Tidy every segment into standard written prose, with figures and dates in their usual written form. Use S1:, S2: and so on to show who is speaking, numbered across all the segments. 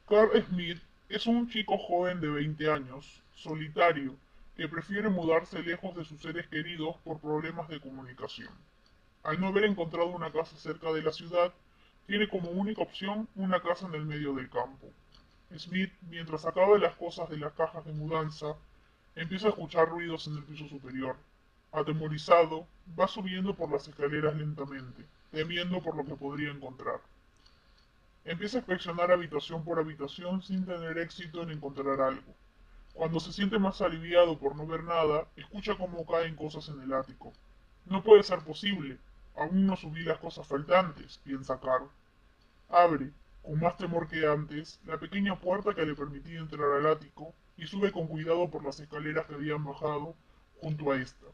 S1: Carl Smith es un chico joven de 20 años, solitario, que prefiere mudarse lejos de sus seres queridos por problemas de comunicación. Al no haber encontrado una casa cerca de la ciudad, tiene como única opción una casa en el medio del campo. Smith, mientras sacaba las cosas de las cajas de mudanza, empieza a escuchar ruidos en el piso superior. Atemorizado, va subiendo por las escaleras lentamente, temiendo por lo que podría encontrar. Empieza a inspeccionar habitación por habitación sin tener éxito en encontrar algo. Cuando se siente más aliviado por no ver nada, escucha cómo caen cosas en el ático. No puede ser posible. Aún no subí las cosas faltantes, piensa Carl. Abre, con más temor que antes, la pequeña puerta que le permitía entrar al ático y sube con cuidado por las escaleras que habían bajado junto a esta.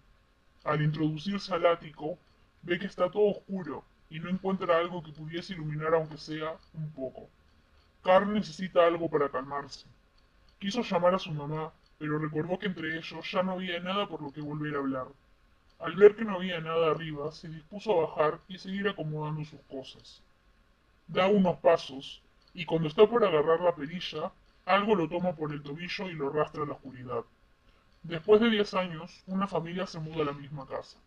S1: Al introducirse al ático, ve que está todo oscuro y no encuentra algo que pudiese iluminar aunque sea un poco. Carl necesita algo para calmarse. Quiso llamar a su mamá, pero recordó que entre ellos ya no había nada por lo que volver a hablar. Al ver que no había nada arriba, se dispuso a bajar y seguir acomodando sus cosas. Da unos pasos, y cuando está por agarrar la perilla, algo lo toma por el tobillo y lo arrastra a la oscuridad. Después de 10 años, una familia se muda a la misma casa.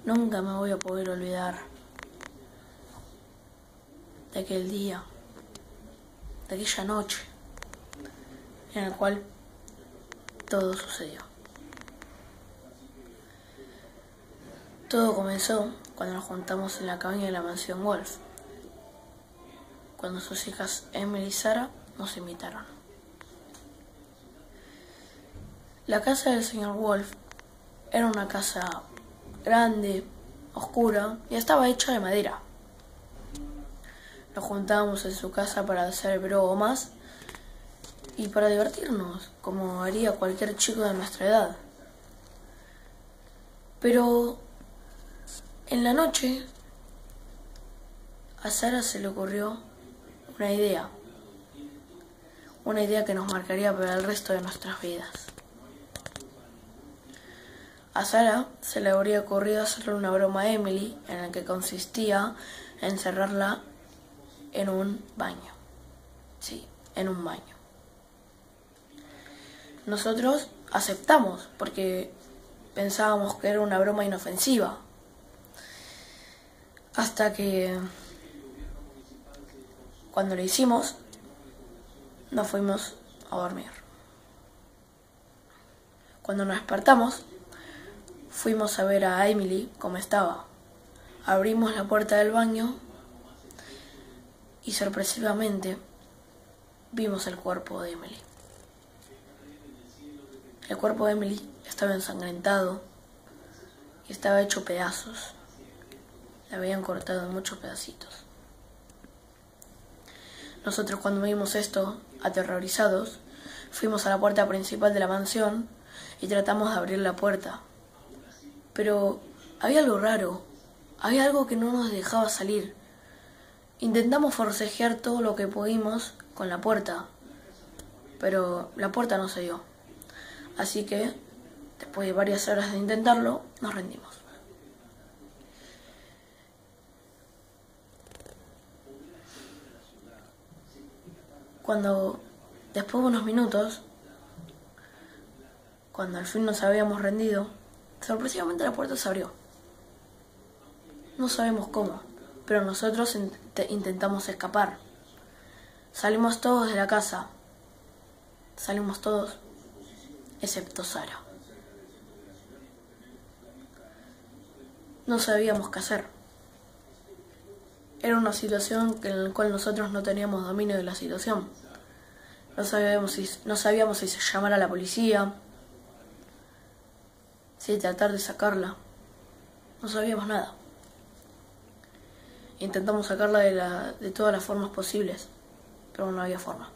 S2: Nunca me voy a poder olvidar de aquel día, de aquella noche en la cual todo sucedió. Todo comenzó cuando nos juntamos en la cabaña de la mansión Wolf, cuando sus hijas Emily y Sarah nos invitaron. La casa del señor Wolf era una casa grande, oscura y estaba hecha de madera. Nos juntábamos en su casa para hacer bromas y para divertirnos, como haría cualquier chico de nuestra edad. Pero en la noche a Sara se le ocurrió una idea que nos marcaría para el resto de nuestras vidas. A Sara se le habría ocurrido hacerle una broma a Emily en la que consistía en encerrarla en un baño. Sí, en un baño. Nosotros aceptamos porque pensábamos que era una broma inofensiva. Hasta que cuando lo hicimos, nos fuimos a dormir. Cuando nos despertamos, fuimos a ver a Emily cómo estaba. Abrimos la puerta del baño y sorpresivamente vimos el cuerpo de Emily. El cuerpo de Emily estaba ensangrentado y estaba hecho pedazos. La habían cortado en muchos pedacitos. Nosotros, cuando vimos esto, aterrorizados, fuimos a la puerta principal de la mansión y tratamos de abrir la puerta. Pero había algo raro, había algo que no nos dejaba salir. Intentamos forcejear todo lo que pudimos con la puerta, pero la puerta no se dio. Así que, después de varias horas de intentarlo, nos rendimos. Cuando, después de unos minutos, cuando al fin nos habíamos rendido, sorpresivamente la puerta se abrió. No sabemos cómo, pero nosotros intentamos escapar. Salimos todos de la casa. Salimos todos, excepto Sara. No sabíamos qué hacer. Era una situación en la cual nosotros no teníamos dominio de la situación. No sabíamos si llamar a la policía, si tratar de sacarla. No sabíamos nada. Intentamos sacarla de todas las formas posibles, pero no había forma.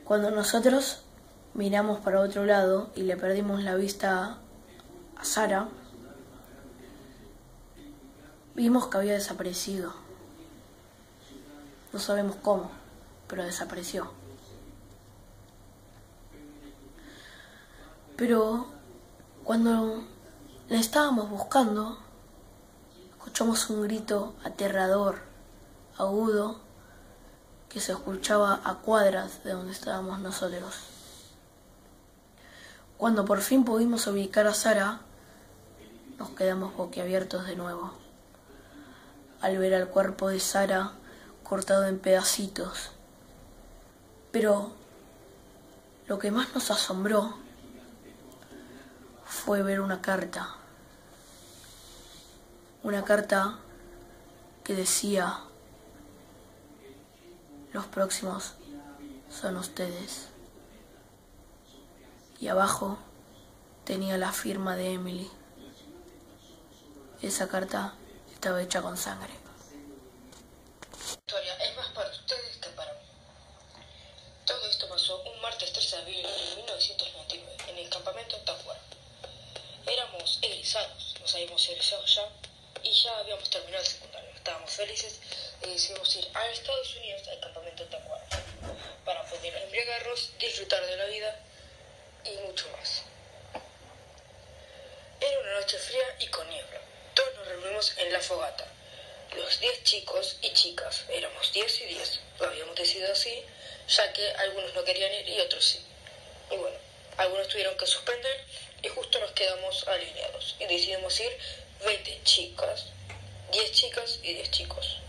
S2: Cuando nosotros miramos para otro lado y le perdimos la vista a Sara, vimos que había desaparecido. No sabemos cómo, pero desapareció. Pero cuando la estábamos buscando, escuchamos un grito aterrador, agudo, que se escuchaba a cuadras de donde estábamos nosotros. Cuando por fin pudimos ubicar a Sara, nos quedamos boquiabiertos de nuevo, al ver al cuerpo de Sara cortado en pedacitos. Pero lo que más nos asombró fue ver una carta que decía: los próximos son ustedes. Y abajo tenía la firma de Emily. Esa carta estaba hecha con sangre.
S3: La historia es más para ustedes que para mí. Todo esto pasó un martes 3 de abril de 1999 en el campamento Tacuara. Éramos egresados, nos habíamos egresado ya y ya habíamos terminado el secundario. Estábamos felices y decidimos ir a Estados Unidos al campamento Tacuara para poder embriagarnos, disfrutar de la vida y mucho más. Era una noche fría y con niebla. Todos nos reunimos en la fogata. Los 10 chicos y chicas, éramos 10 y 10. Lo habíamos decidido así, ya que algunos no querían ir y otros sí. Y bueno, algunos tuvieron que suspender y justo nos quedamos alineados. Y decidimos ir 20 chicas, 10 chicas y 10 chicos.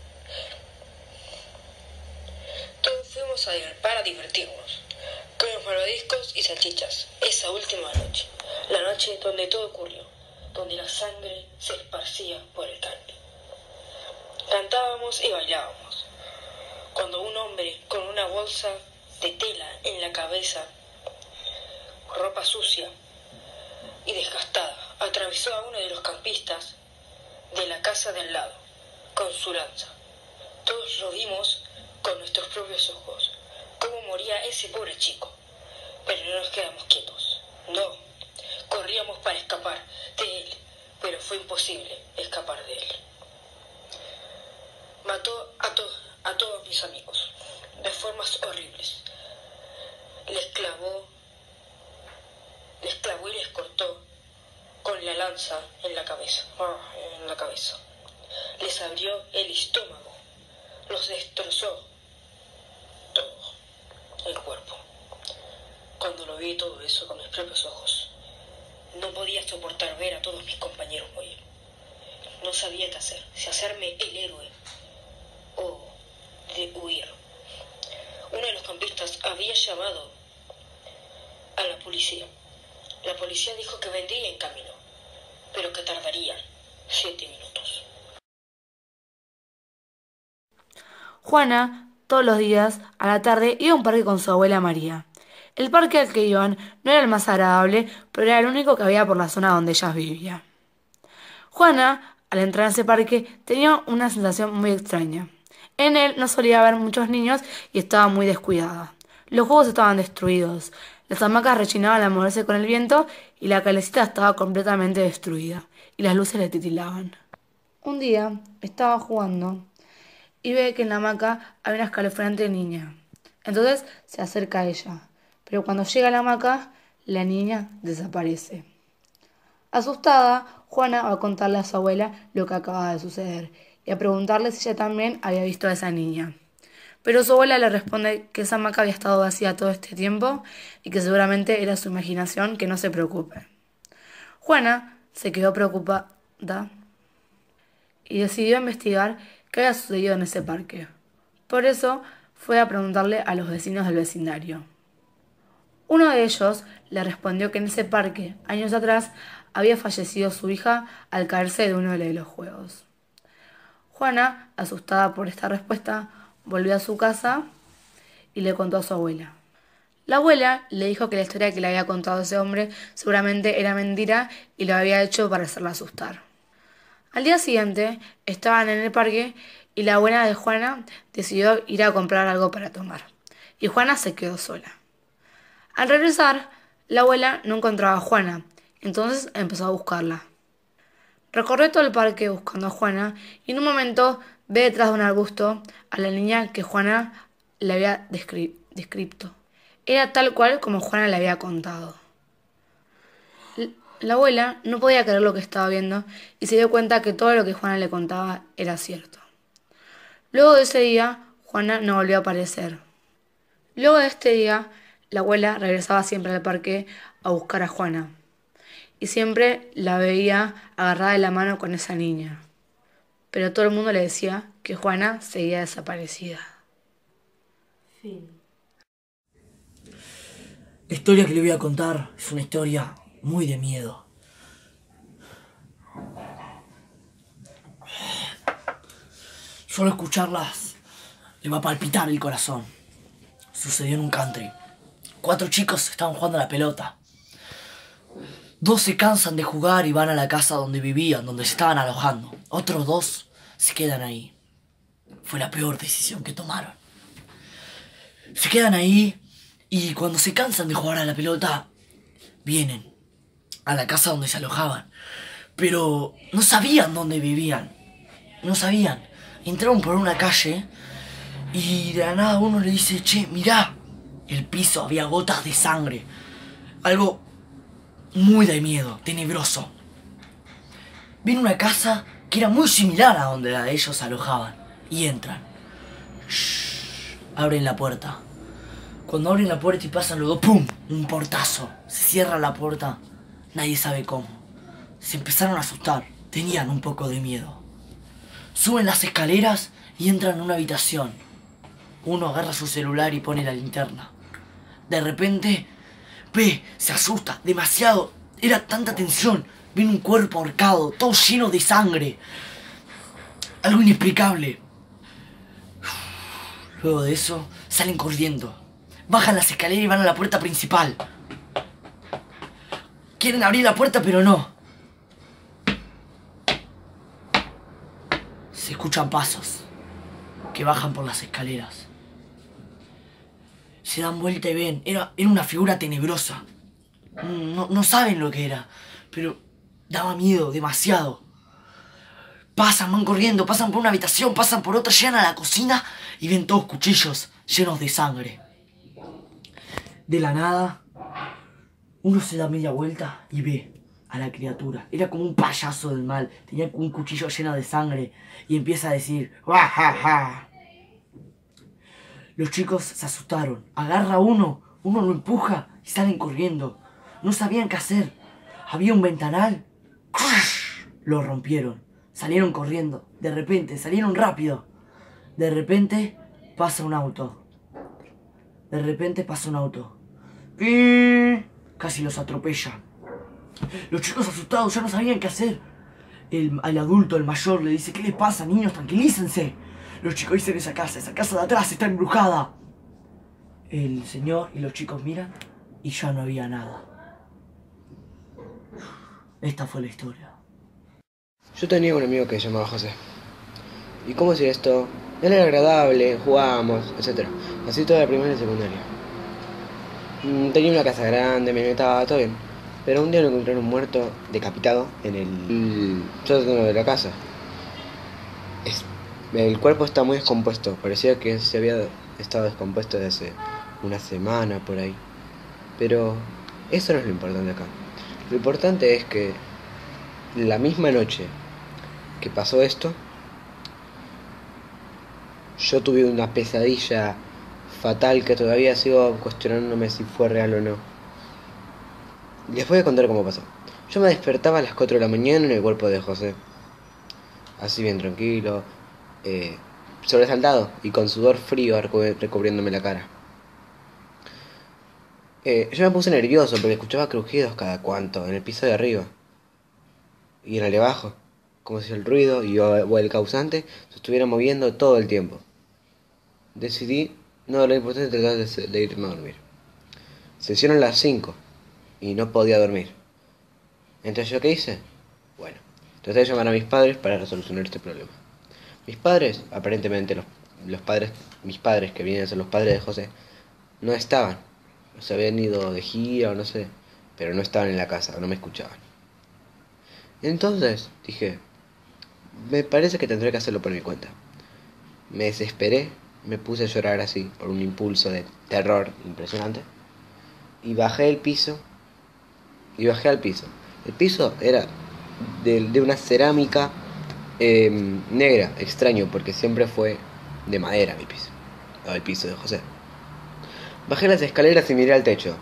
S3: Todos fuimos para divertirnos. Comimos malvadiscos y salchichas. Esa última noche, la noche donde todo ocurrió, donde la sangre se esparcía por el campo. Cantábamos y bailábamos. Cuando un hombre con una bolsa de tela en la cabeza, ropa sucia y desgastada, atravesó a uno de los campistas de la casa de al lado con su lanza. Todos lo vimos con nuestros propios ojos, cómo moría ese pobre chico. Pero no nos quedamos quietos. No, corríamos para escapar de él, pero fue imposible escapar de él. Mató a todos mis amigos, de formas horribles. Les clavó y les cortó con la lanza en la cabeza. Les abrió el estómago, los destrozó todo el cuerpo. Cuando lo vi todo eso con mis propios ojos, no podía soportar ver a todos mis compañeros morir. No sabía qué hacer, si hacerme el héroe o de huir. Uno de los campistas había llamado a la policía. La policía dijo que vendría en camino, pero que tardaría 7 minutos.
S4: Juana, todos los días, a la tarde, iba a un parque con su abuela María. El parque al que iban no era el más agradable, pero era el único que había por la zona donde ellas vivían. Juana, al entrar en ese parque, tenía una sensación muy extraña. En él no solía haber muchos niños y estaba muy descuidada. Los juegos estaban destruidos, las hamacas rechinaban al moverse con el viento y la calecita estaba completamente destruida, y las luces le titilaban. Un día estaba jugando y ve que en la hamaca hay una escalofriante niña. Entonces se acerca a ella, pero cuando llega a la hamaca, la niña desaparece. Asustada, Juana va a contarle a su abuela lo que acaba de suceder y a preguntarle si ella también había visto a esa niña. Pero su abuela le responde que esa hamaca había estado vacía todo este tiempo y que seguramente era su imaginación, que no se preocupe. Juana se quedó preocupada y decidió investigar qué había sucedido en ese parque. Por eso fue a preguntarle a los vecinos del vecindario. Uno de ellos le respondió que en ese parque, años atrás, había fallecido su hija al caerse de uno de los juegos. Juana, asustada por esta respuesta, volvió a su casa y le contó a su abuela. La abuela le dijo que la historia que le había contado ese hombre seguramente era mentira y lo había hecho para hacerla asustar. Al día siguiente estaban en el parque y la abuela de Juana decidió ir a comprar algo para tomar. Y Juana se quedó sola. Al regresar, la abuela no encontraba a Juana, entonces empezó a buscarla. Recorrió todo el parque buscando a Juana y en un momento ve detrás de un arbusto a la niña que Juana le había descrito. Era tal cual como Juana le había contado. La abuela no podía creer lo que estaba viendo y se dio cuenta que todo lo que Juana le contaba era cierto. Luego de ese día, Juana no volvió a aparecer. Luego de este día, la abuela regresaba siempre al parque a buscar a Juana y siempre la veía agarrada de la mano con esa niña. Pero todo el mundo le decía que Juana seguía desaparecida. Fin.
S5: La historia que le voy a contar es una historia muy de miedo. Solo escucharlas le va a palpitar el corazón. Sucedió en un country. 4 chicos estaban jugando a la pelota. 2 se cansan de jugar y van a la casa donde vivían, donde se estaban alojando. Otros 2 se quedan ahí. Fue la peor decisión que tomaron. Se quedan ahí y cuando se cansan de jugar a la pelota, vienen a la casa donde se alojaban. Pero no sabían dónde vivían. No sabían. Entraron por una calle y de la nada uno le dice: che, mirá, el piso había gotas de sangre. Algo muy de miedo, tenebroso. Viene una casa que era muy similar a donde ellos se alojaban. Y entran. Shhh, abren la puerta. Cuando abren la puerta y pasan los 2, ¡pum! Un portazo. Se cierra la puerta. Nadie sabe cómo. Se empezaron a asustar. Tenían un poco de miedo. Suben las escaleras y entran en una habitación. Uno agarra su celular y pone la linterna. De repente, se asusta demasiado. Era tanta tensión. Ven un cuerpo ahorcado, todo lleno de sangre. Algo inexplicable. Luego de eso, salen corriendo. Bajan las escaleras y van a la puerta principal. Quieren abrir la puerta, pero no. Se escuchan pasos que bajan por las escaleras. Se dan vuelta y ven. Era una figura tenebrosa. No saben lo que era, pero daba miedo, demasiado. Van corriendo, pasan por una habitación, pasan por otra, llegan a la cocina y ven todos cuchillos llenos de sangre. De la nada, uno se da media vuelta y ve a la criatura. Era como un payaso del mal, tenía un cuchillo lleno de sangre y empieza a decir: ¡Wajaja! Los chicos se asustaron. Agarra a uno lo empuja y salen corriendo. No sabían qué hacer. Había un ventanal. ¡Crush! Lo rompieron. Salieron corriendo. De repente, salieron rápido. De repente pasa un auto. Casi los atropella. Los chicos asustados ya no sabían qué hacer. El adulto, el mayor, le dice: ¿qué les pasa, niños? Tranquilícense. Los chicos dicen: esa casa de atrás está embrujada. El señor y los chicos miran y ya no había nada. Esta fue la historia.
S6: Yo tenía un amigo que se llamaba José. ¿Y cómo hacía esto? Él era agradable, jugábamos, etc. Así toda la primaria y secundaria. Tenía una casa grande, me metaba, todo bien. Pero un día lo encontraron muerto, decapitado, en el sótano de la casa. El cuerpo está muy descompuesto. Parecía que se había estado descompuesto desde hace una semana por ahí. Pero eso no es lo importante acá. Lo importante es que la misma noche que pasó esto, yo tuve una pesadilla fatal que todavía sigo cuestionándome si fue real o no. Les voy a contar cómo pasó. Yo me despertaba a las 4 de la mañana en el cuerpo de José. Así bien tranquilo, sobresaltado y con sudor frío recubriéndome la cara. Yo me puse nervioso porque escuchaba crujidos cada cuanto en el piso de arriba y en el de abajo, como si el ruido o el causante se estuviera moviendo todo el tiempo. Decidí no darle importancia y tratar de irme a dormir. Se hicieron las 5 y no podía dormir. Entonces, ¿yo qué hice? Bueno, traté de llamar a mis padres para solucionar este problema. Mis padres, aparentemente mis padres, que vienen a ser los padres de José, no estaban. Se habían ido de gira o no sé, pero no estaban en la casa, no me escuchaban. Entonces dije: me parece que tendré que hacerlo por mi cuenta. Me desesperé, me puse a llorar así, por un impulso de terror impresionante, y bajé al piso. El piso era de una cerámica negra, extraño, porque siempre fue de madera mi piso, o el piso de José. Bajé las escaleras y miré al techo.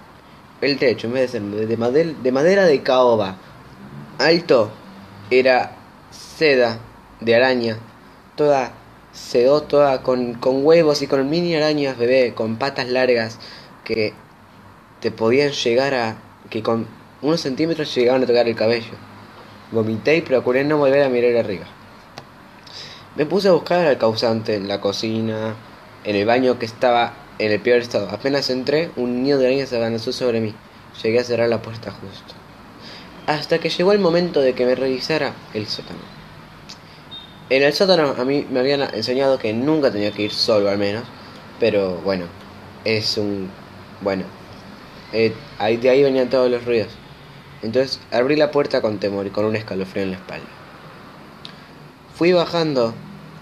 S6: El techo, en vez de ser de madera de caoba alto, era seda de araña, toda sedó, con huevos y con mini arañas bebé, con patas largas que te podían llegar que con unos centímetros llegaban a tocar el cabello. Vomité y procuré no volver a mirar arriba. Me puse a buscar al causante en la cocina, en el baño que estaba en el peor estado. Apenas entré, un nido de arañas se abalanzó sobre mí. Llegué a cerrar la puerta justo. Hasta que llegó el momento de que me revisara el sótano. En el sótano a mí me habían enseñado que nunca tenía que ir solo al menos. Pero bueno, Bueno, de ahí venían todos los ruidos. Entonces abrí la puerta con temor y con un escalofrío en la espalda. Fui bajando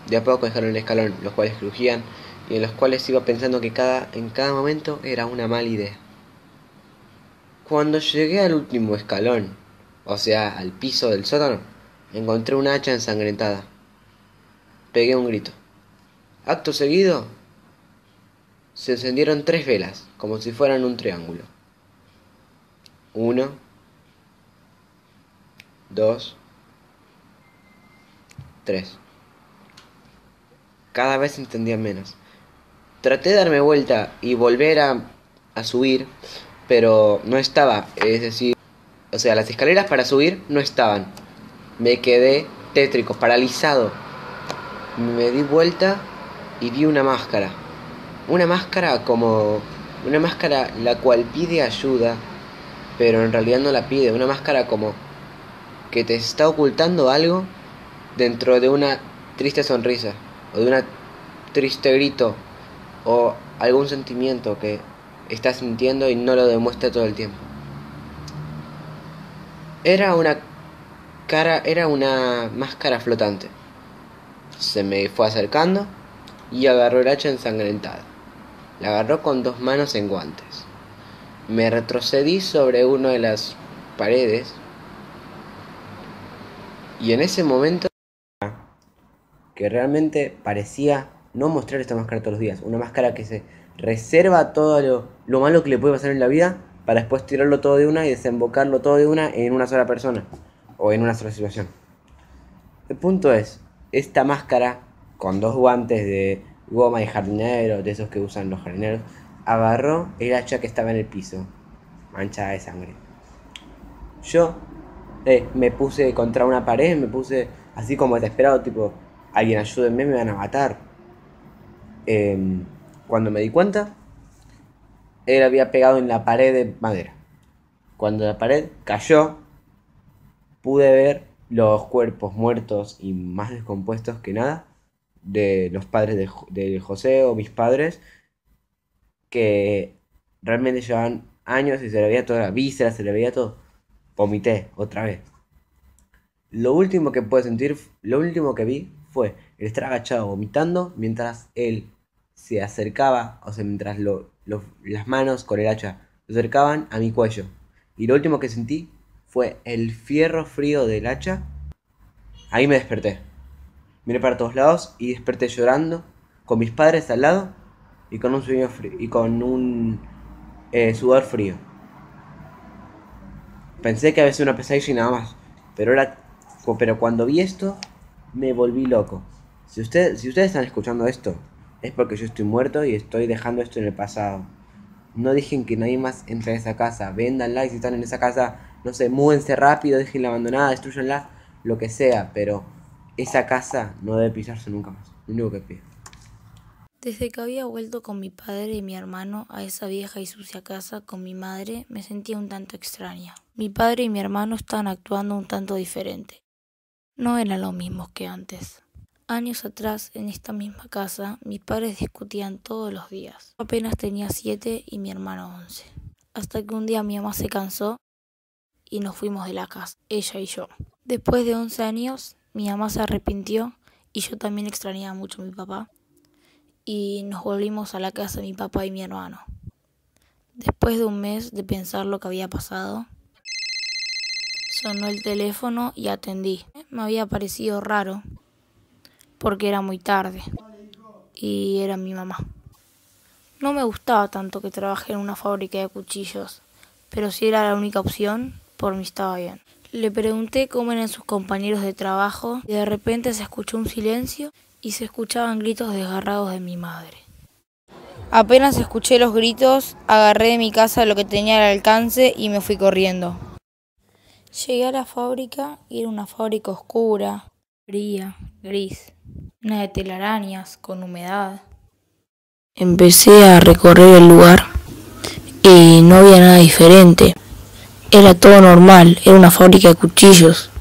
S6: de a poco escalón en escalón, los cuales crujían y en los cuales iba pensando que en cada momento era una mala idea. Cuando llegué al último escalón, o sea, al piso del sótano, encontré un hacha ensangrentada. Pegué un grito. Acto seguido, se encendieron 3 velas, como si fueran un triángulo. 1, 2, 3. Cada vez entendía menos. Traté de darme vuelta y volver a subir, pero no estaba. Es decir, o sea, las escaleras para subir no estaban. Me quedé tétrico, paralizado. Me di vuelta y vi una máscara. Una máscara la cual pide ayuda, pero en realidad no la pide. Una máscara como que te está ocultando algo dentro de una triste sonrisa, o de un triste grito, o algún sentimiento que estás sintiendo y no lo demuestra todo el tiempo. Era una máscara flotante. Se me fue acercando y agarró el hacha ensangrentada. La agarró con 2 manos en guantes. Me retrocedí sobre una de las paredes y en ese momento que realmente parecía no mostrar esta máscara todos los días. Una máscara que se reserva todo lo malo que le puede pasar en la vida para después tirarlo todo de una y desembocarlo todo de una en una sola persona o en una sola situación. El punto es, esta máscara con 2 guantes de goma de jardinero, de esos que usan los jardineros, agarró el hacha que estaba en el piso, manchada de sangre. Yo me puse contra una pared, me puse así como desesperado, tipo, alguien ayúdenme, me van a matar. Cuando me di cuenta, él había pegado en la pared de madera. Cuando la pared cayó, pude ver los cuerpos muertos y más descompuestos que nada de los padres de José o mis padres, que realmente llevaban años y se le veía toda la víscera, se le veía todo. Vomité otra vez. Lo último que vi fue el estar agachado vomitando mientras él se acercaba, o sea, mientras las manos con el hacha se acercaban a mi cuello. Y lo último que sentí fue el fierro frío del hacha. Ahí me desperté. Miré para todos lados y desperté llorando, con mis padres al lado y con un sueño frío, y con un sudor frío. Pensé que había sido una pesadilla y nada más, pero cuando vi esto me volví loco. Si ustedes están escuchando esto, es porque yo estoy muerto y estoy dejando esto en el pasado. No dejen que nadie más entre a esa casa. Véndanla y si están en esa casa, no sé, múdense rápido, déjenla abandonada, destruyanla, lo que sea, pero esa casa no debe pisarse nunca más. Lo único que pido.
S7: Desde que había vuelto con mi padre y mi hermano a esa vieja y sucia casa con mi madre, me sentía un tanto extraña. Mi padre y mi hermano estaban actuando un tanto diferente. No eran los mismos que antes. Años atrás, en esta misma casa, mis padres discutían todos los días. Yo apenas tenía 7 y mi hermano 11. Hasta que un día mi mamá se cansó y nos fuimos de la casa, ella y yo. Después de 11 años, mi mamá se arrepintió y yo también extrañaba mucho a mi papá. Y nos volvimos a la casa de mi papá y mi hermano. Después de un mes de pensar lo que había pasado, Sonó el teléfono y atendí. Me había parecido raro, porque era muy tarde y era mi mamá. No me gustaba tanto que trabajé en una fábrica de cuchillos, pero si era la única opción, por mí estaba bien. Le pregunté cómo eran sus compañeros de trabajo y de repente se escuchó un silencio y se escuchaban gritos desgarrados de mi madre. Apenas escuché los gritos, agarré de mi casa lo que tenía al alcance y me fui corriendo. Llegué a la fábrica y era una fábrica oscura, fría, gris, una de telarañas, con humedad. Empecé a recorrer el lugar y no había nada diferente. Era todo normal, era una fábrica de cuchillos.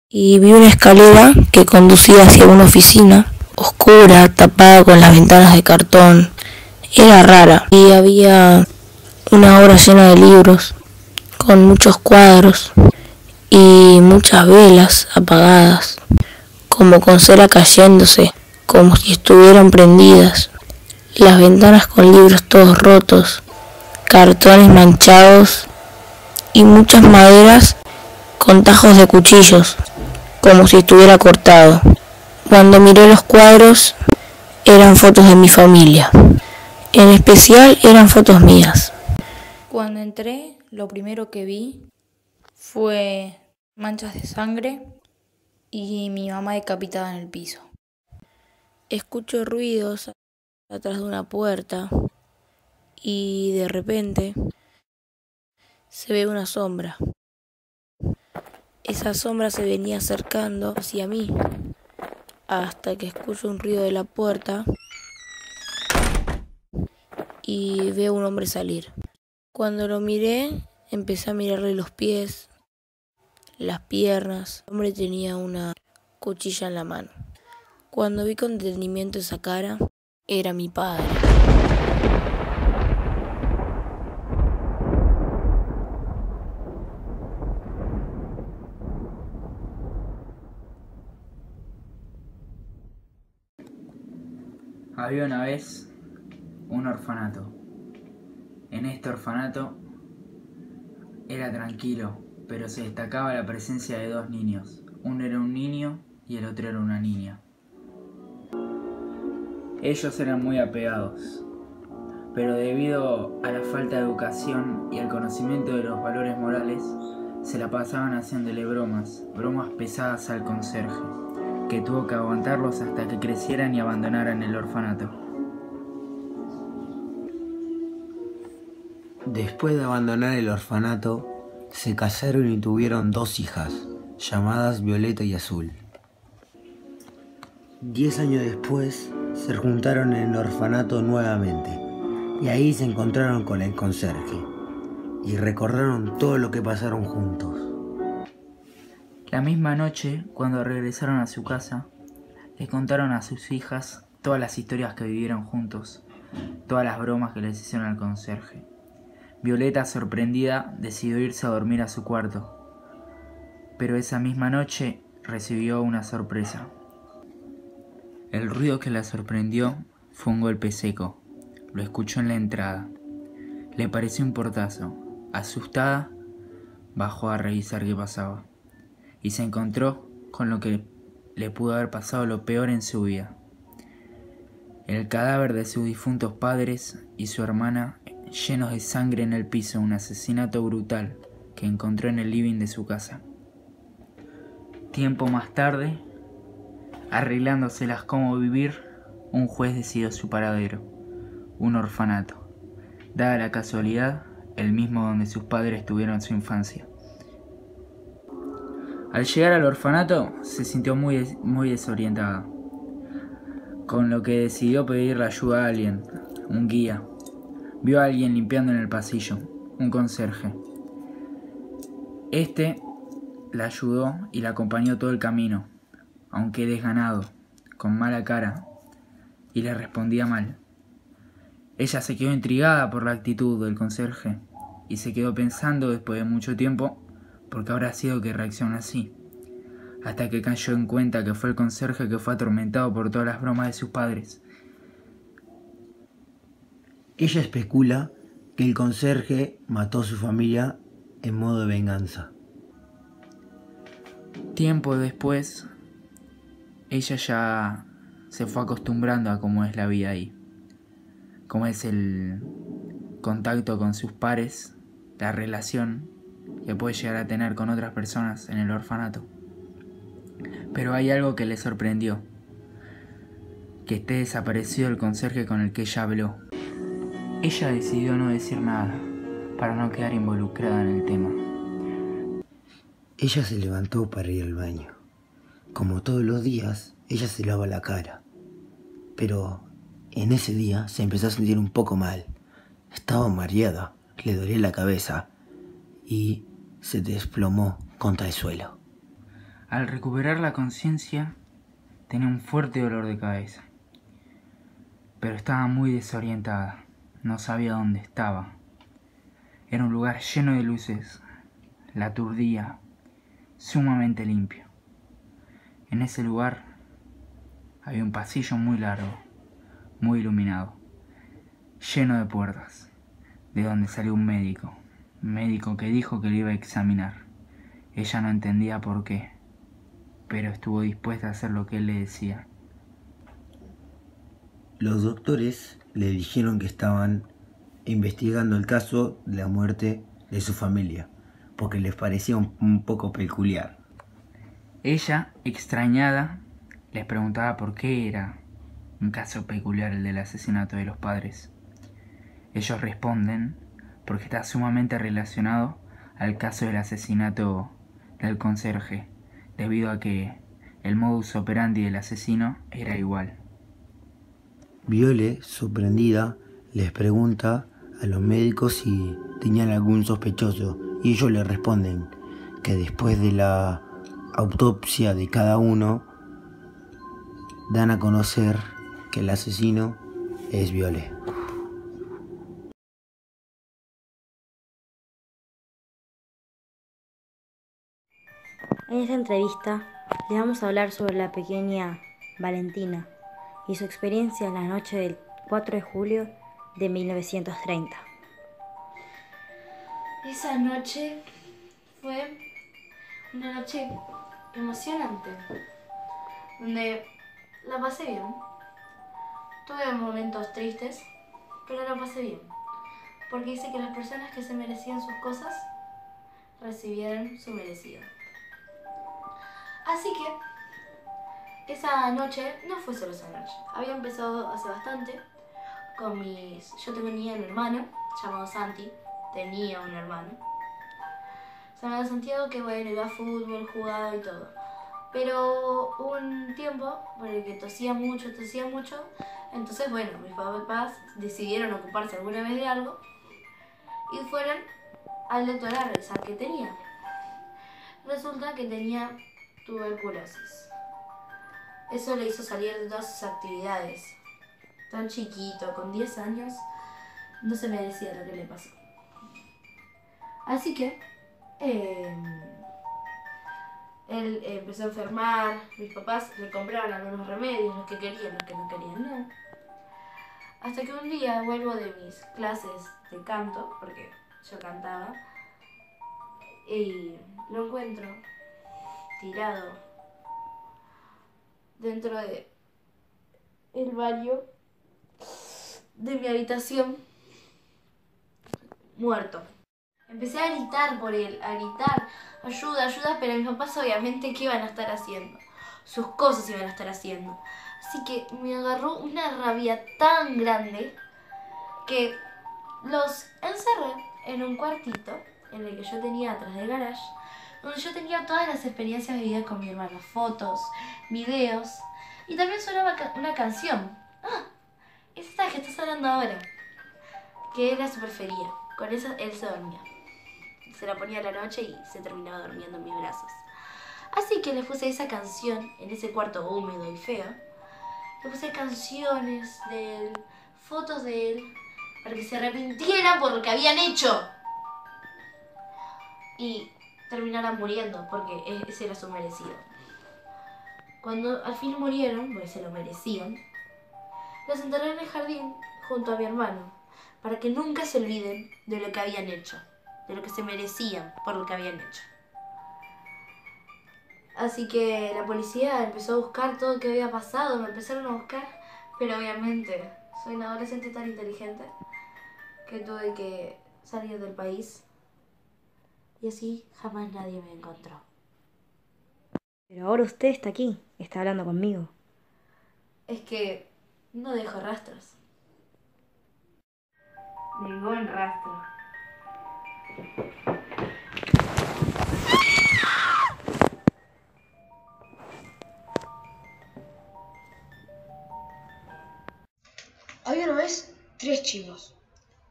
S7: Y vi una escalera que conducía hacia una oficina, oscura, tapada con las ventanas de cartón. Era rara y había una obra llena de libros, con muchos cuadros y muchas velas apagadas, como con cera cayéndose, como si estuvieran prendidas. Las ventanas con libros todos rotos, cartones manchados y muchas maderas con tajos de cuchillos, como si estuviera cortado. Cuando miré los cuadros, eran fotos de mi familia. En especial eran fotos mías. Cuando entré, lo primero que vi fue manchas de sangre y mi mamá decapitada en el piso. Escucho ruidos atrás de una puerta y de repente se ve una sombra. Esa sombra se venía acercando hacia mí hasta que escucho un ruido de la puerta y veo un hombre salir. Cuando lo miré, empecé a mirarle los pies, las piernas. El hombre tenía una cuchilla en la mano. Cuando vi con detenimiento esa cara, era mi padre.
S8: Había una vez un orfanato. En este orfanato era tranquilo, pero se destacaba la presencia de dos niños. Uno era un niño y el otro era una niña. Ellos eran muy apegados, pero debido a la falta de educación y al conocimiento de los valores morales, se la pasaban haciéndole bromas pesadas al conserje, que tuvo que aguantarlos hasta que crecieran y abandonaran el orfanato.
S6: Después de abandonar el orfanato, se casaron y tuvieron 2 hijas, llamadas Violeta y Azul. 10 años después, se juntaron en el orfanato nuevamente, y ahí se encontraron con el conserje, y recordaron todo lo que pasaron juntos.
S8: La misma noche, cuando regresaron a su casa, les contaron a sus hijas todas las historias que vivieron juntos, todas las bromas que les hicieron al conserje. Violeta, sorprendida, decidió irse a dormir a su cuarto, pero esa misma noche recibió una sorpresa. El ruido que la sorprendió fue un golpe seco. Lo escuchó en la entrada. Le pareció un portazo. Asustada, bajó a revisar qué pasaba y se encontró con lo que le pudo haber pasado lo peor en su vida. El cadáver de sus difuntos padres y su hermana llenos de sangre en el piso, un asesinato brutal que encontró en el living de su casa. Tiempo más tarde, arreglándoselas cómo vivir, un juez decidió su paradero, un orfanato, dada la casualidad, el mismo donde sus padres tuvieron su infancia. Al llegar al orfanato, se sintió muy desorientada, con lo que decidió pedirle ayuda a alguien, un guía. Vio a alguien limpiando en el pasillo, un conserje. Este la ayudó y la acompañó todo el camino, aunque desganado, con mala cara, y le respondía mal. Ella se quedó intrigada por la actitud del conserje y se quedó pensando después de mucho tiempo por qué habrá sido que reaccionó así, hasta que cayó en cuenta que fue el conserje que fue atormentado por todas las bromas de sus padres.
S6: Ella especula que el conserje mató a su familia en modo de venganza.
S8: Tiempo después, ella ya se fue acostumbrando a cómo es la vida ahí, cómo es el contacto con sus pares, la relación que puede llegar a tener con otras personas en el orfanato. Pero hay algo que le sorprendió, que esté desaparecido el conserje con el que ella habló. Ella decidió no decir nada, para no quedar involucrada en el tema.
S9: Ella se levantó para ir al baño. Como todos los días, ella se lava la cara. Pero en ese día se empezó a sentir un poco mal. Estaba mareada, le dolía la cabeza y se desplomó contra el suelo.
S8: Al recuperar la conciencia, tenía un fuerte dolor de cabeza. Pero estaba muy desorientada, no sabía dónde estaba. Era un lugar lleno de luces, la aturdía, sumamente limpio. En ese lugar había un pasillo muy largo, muy iluminado, lleno de puertas, de donde salió un médico que dijo que le iba a examinar. Ella no entendía por qué, pero estuvo dispuesta a hacer lo que él le decía.
S9: Los doctores le dijeron que estaban investigando el caso de la muerte de su familia, porque les parecía un poco peculiar.
S8: Ella, extrañada, les preguntaba por qué era un caso peculiar el del asesinato de los padres. Ellos responden porque está sumamente relacionado al caso del asesinato del conserje, debido a que el modus operandi del asesino era igual.
S9: Viole, sorprendida, les pregunta a los médicos si tenían algún sospechoso y ellos le responden que después de la autopsia de cada uno dan a conocer que el asesino es Viole.
S7: En esta entrevista les vamos a hablar sobre la pequeña Valentina y su experiencia en la noche del 4 de julio de 1930.
S2: Esa noche fue una noche emocionante, donde la pasé bien. Tuve momentos tristes, pero la pasé bien, porque hice que las personas que se merecían sus cosas recibieran su merecido. Así que esa noche no fue solo esa noche. Había empezado hace bastante con yo tenía un hermano llamado Santi. Tenía un hermano llamado Santiago que bueno, iba a fútbol, jugaba y todo. Pero hubo un tiempo por el que tosía mucho. Entonces bueno, mis papás decidieron ocuparse alguna vez de algo y fueron al doctor a revisar qué tenía. Resulta que tenía tuberculosis. Eso le hizo salir de todas sus actividades. Tan chiquito, con 10 años, no se merecía lo que le pasó. Así que él empezó a enfermar. Mis papás le compraron algunos remedios, los que querían, los que no querían, no. Hasta que un día vuelvo de mis clases de canto, porque yo cantaba, y lo encuentro tirado dentro de el baño de mi habitación, muerto. Empecé a gritar por él, a gritar, ayuda, ayuda, pero mis papás obviamente ¿qué iban a estar haciendo? Sus cosas iban a estar haciendo. Así que me agarró una rabia tan grande que los encerré en un cuartito en el que yo tenía atrás del garage, donde yo tenía todas las experiencias vividas con mi hermano, fotos, videos, y también sonaba una canción. Es esta que estás hablando ahora, que era su preferida. Con esa él se dormía. Se la ponía a la noche y se terminaba durmiendo en mis brazos. Así que le puse esa canción en ese cuarto húmedo y feo. Le puse canciones de él, fotos de él, para que se arrepintiera por lo que habían hecho. Y terminaran muriendo, porque ese era su merecido. Cuando al fin murieron, porque se lo merecían, los enterré en el jardín junto a mi hermano, para que nunca se olviden de lo que habían hecho, de lo que se merecían por lo que habían hecho.
S7: Así que la policía empezó a buscar todo lo que había pasado, me empezaron a buscar, pero obviamente soy una adolescente tan inteligente que tuve que salir del país y así jamás nadie me encontró.
S10: Pero ahora usted está aquí, está hablando conmigo.
S7: Es que no dejo rastros.
S10: Ningún rastro.
S11: Había una vez 3 chicos,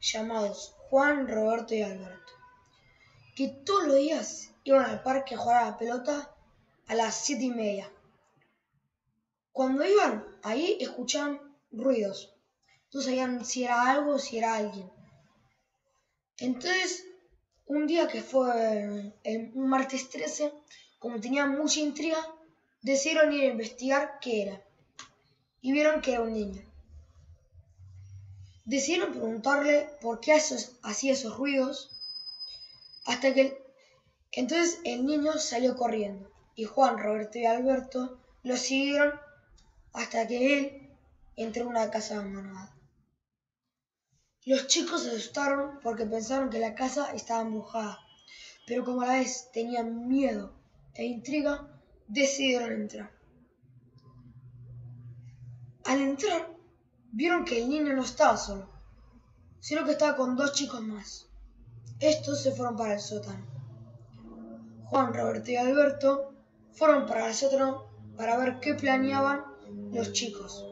S11: llamados Juan, Roberto y Alberto, que todos los días iban al parque a jugar a la pelota a las 7:30. Cuando iban ahí escuchaban ruidos, no sabían si era algo o si era alguien. Entonces, un día que fue un martes 13, como tenían mucha intriga, decidieron ir a investigar qué era, y vieron que era un niño. Decidieron preguntarle por qué hacía esos ruidos, hasta que entonces el niño salió corriendo, y Juan, Roberto y Alberto lo siguieron hasta que él entró en una casa abandonada. Los chicos se asustaron porque pensaron que la casa estaba embrujada, pero como a la vez tenían miedo e intriga, decidieron entrar. Al entrar, vieron que el niño no estaba solo, sino que estaba con 2 chicos más. Estos se fueron para el sótano. Juan, Roberto y Alberto fueron para el sótano para ver qué planeaban los chicos.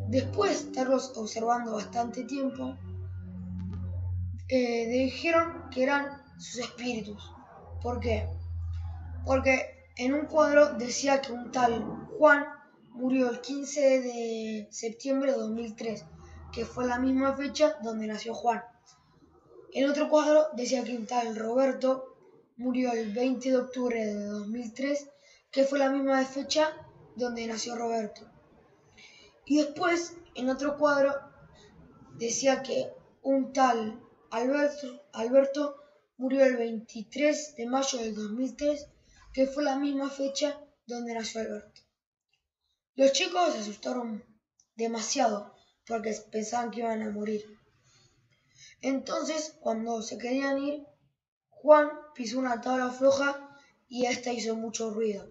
S11: Después de estarlos observando bastante tiempo, dijeron que eran sus espíritus. ¿Por qué? Porque en un cuadro decía que un tal Juan murió el 15 de septiembre de 2003, que fue la misma fecha donde nació Juan. En otro cuadro decía que un tal Roberto murió el 20 de octubre de 2003, que fue la misma fecha donde nació Roberto. Y después, en otro cuadro, decía que un tal Alberto murió el 23 de mayo del 2003, que fue la misma fecha donde nació Alberto. Los chicos se asustaron demasiado porque pensaban que iban a morir. Entonces, cuando se querían ir, Juan pisó una tabla floja y esta hizo mucho ruido,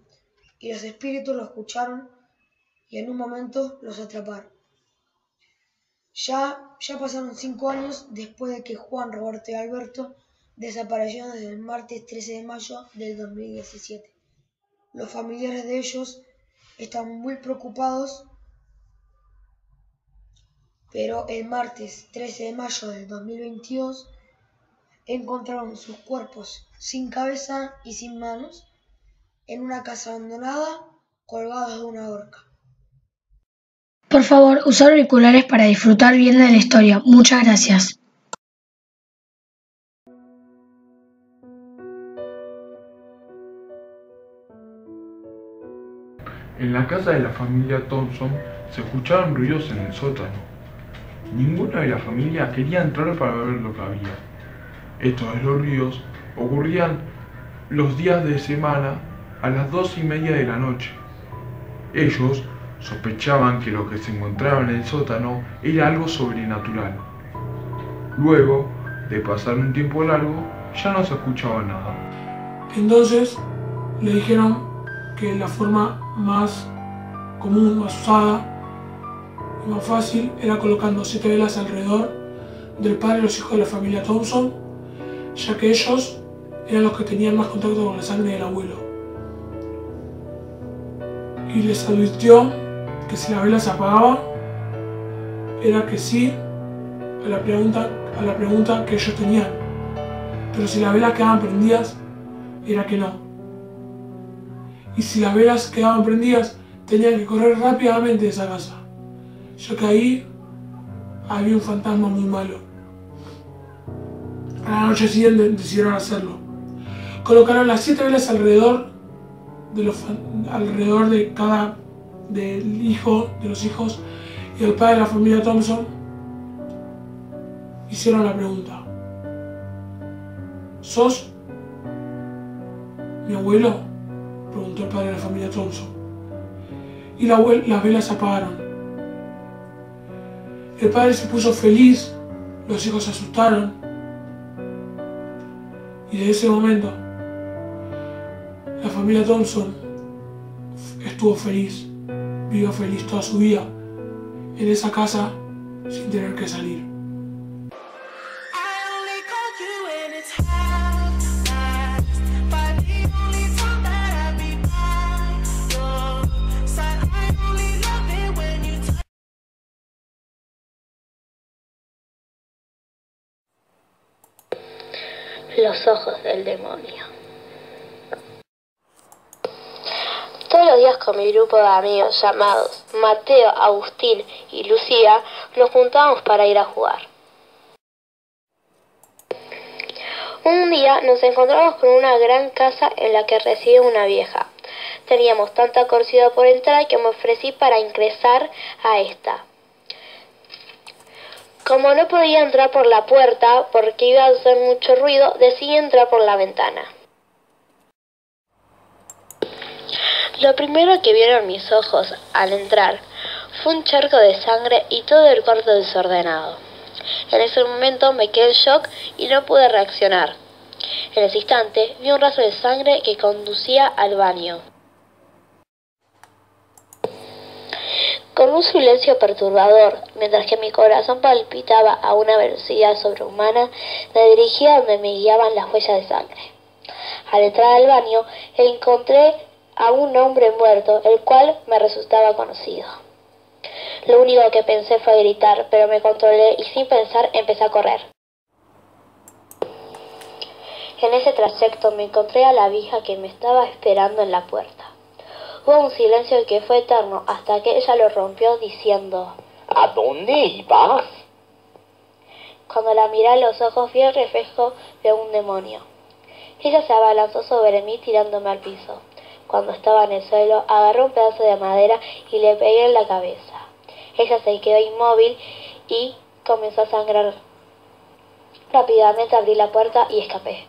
S11: y los espíritus lo escucharon y en un momento los atraparon. Ya pasaron 5 años después de que Juan, Roberto y Alberto desaparecieron desde el martes 13 de mayo del 2017. Los familiares de ellos están muy preocupados, pero el martes 13 de mayo del 2022 encontraron sus cuerpos sin cabeza y sin manos en una casa abandonada, colgados de una horca.
S12: Por favor, usar auriculares para disfrutar bien de la historia. Muchas gracias.
S13: En la casa de la familia Thompson se escuchaban ruidos en el sótano. Ninguno de la familia quería entrar para ver lo que había. Estos ruidos ocurrían los días de semana a las 2:30 de la noche. Ellos sospechaban que lo que se encontraba en el sótano era algo sobrenatural. Luego de pasar un tiempo largo, ya no se escuchaba nada.
S14: Entonces le dijeron que la forma más común, más usada y más fácil era colocando 7 velas alrededor del padre y los hijos de la familia Thompson, ya que ellos eran los que tenían más contacto con la sangre del abuelo. Y les advirtió que si la vela se apagaba, era que sí a la pregunta que ellos tenían, pero si las velas quedaban prendidas, era que no. Y si las velas quedaban prendidas, tenían que correr rápidamente de esa casa, ya que ahí había un fantasma muy malo. A la noche siguiente decidieron hacerlo. Colocaron las 7 velas alrededor de cada de los hijos y el padre de la familia Thompson. Hicieron la pregunta: ¿sos mi abuelo? preguntó el padre de la familia Thompson. Y las velas se apagaron. El padre se puso feliz, los hijos se asustaron. Y desde ese momento, la familia Thompson estuvo feliz, vivió feliz toda su vida en esa casa sin tener que salir.
S15: Los ojos del demonio. Todos los días con mi grupo de amigos llamados Mateo, Agustín y Lucía nos juntábamos para ir a jugar. Un día nos encontramos con una gran casa en la que reside una vieja. Teníamos tanta curiosidad por entrar que me ofrecí para ingresar a esta. Como no podía entrar por la puerta porque iba a hacer mucho ruido, decidí entrar por la ventana. Lo primero que vieron mis ojos al entrar fue un charco de sangre y todo el cuarto desordenado. En ese momento me quedé en shock y no pude reaccionar. En ese instante vi un rastro de sangre que conducía al baño. Con un silencio perturbador, mientras que mi corazón palpitaba a una velocidad sobrehumana, me dirigí a donde me guiaban las huellas de sangre. Al entrar al baño, encontré a un hombre muerto, el cual me resultaba conocido. Lo único que pensé fue gritar, pero me controlé y sin pensar empecé a correr. En ese trayecto me encontré a la vieja que me estaba esperando en la puerta. Hubo un silencio que fue eterno hasta que ella lo rompió diciendo:
S16: ¿A dónde ibas?
S15: Cuando la miré a los ojos vi el reflejo de un demonio. Ella se abalanzó sobre mí tirándome al piso. Cuando estaba en el suelo, agarré un pedazo de madera y le pegué en la cabeza. Ella se quedó inmóvil y comenzó a sangrar. Rápidamente abrí la puerta y escapé.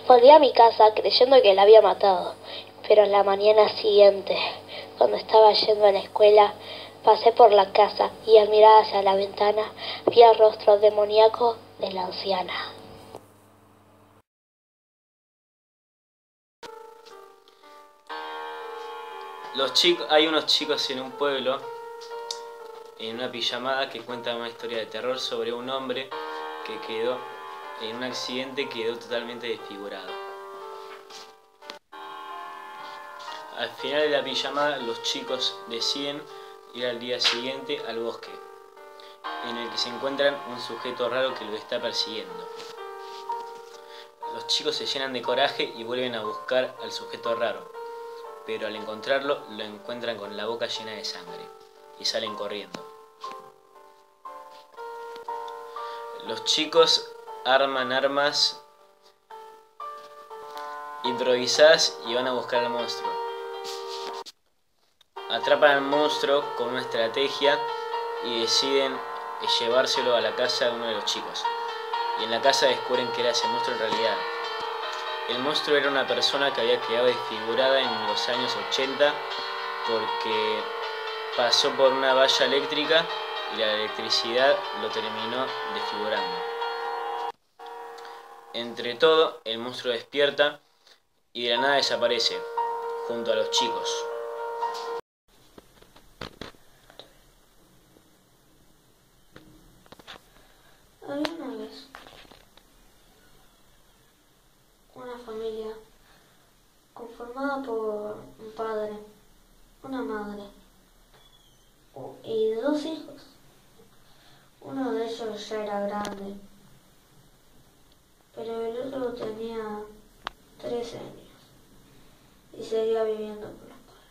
S15: Volví a mi casa creyendo que la había matado, pero en la mañana siguiente, cuando estaba yendo a la escuela, pasé por la casa y al mirar hacia la ventana vi el rostro demoníaco de la anciana.
S17: Hay unos chicos en un pueblo, en una pijamada, que cuentan una historia de terror sobre un hombre que en un accidente quedó totalmente desfigurado. Al final de la pijamada, los chicos deciden ir al día siguiente al bosque, en el que se encuentran un sujeto raro que los está persiguiendo. Los chicos se llenan de coraje y vuelven a buscar al sujeto raro, pero al encontrarlo, lo encuentran con la boca llena de sangre y salen corriendo. Los chicos arman armas improvisadas y van a buscar al monstruo. Atrapan al monstruo con una estrategia y deciden llevárselo a la casa de uno de los chicos. Y en la casa descubren que era ese monstruo en realidad. El monstruo era una persona que había quedado desfigurada en los años 80 porque pasó por una valla eléctrica y la electricidad lo terminó desfigurando. Entre todo, el monstruo despierta y de la nada desaparece, junto a los chicos.
S15: Había una vez una familia conformada por un padre, una madre y dos hijos. Uno de ellos ya era grande, pero el otro tenía 13 años y seguía viviendo con los padres.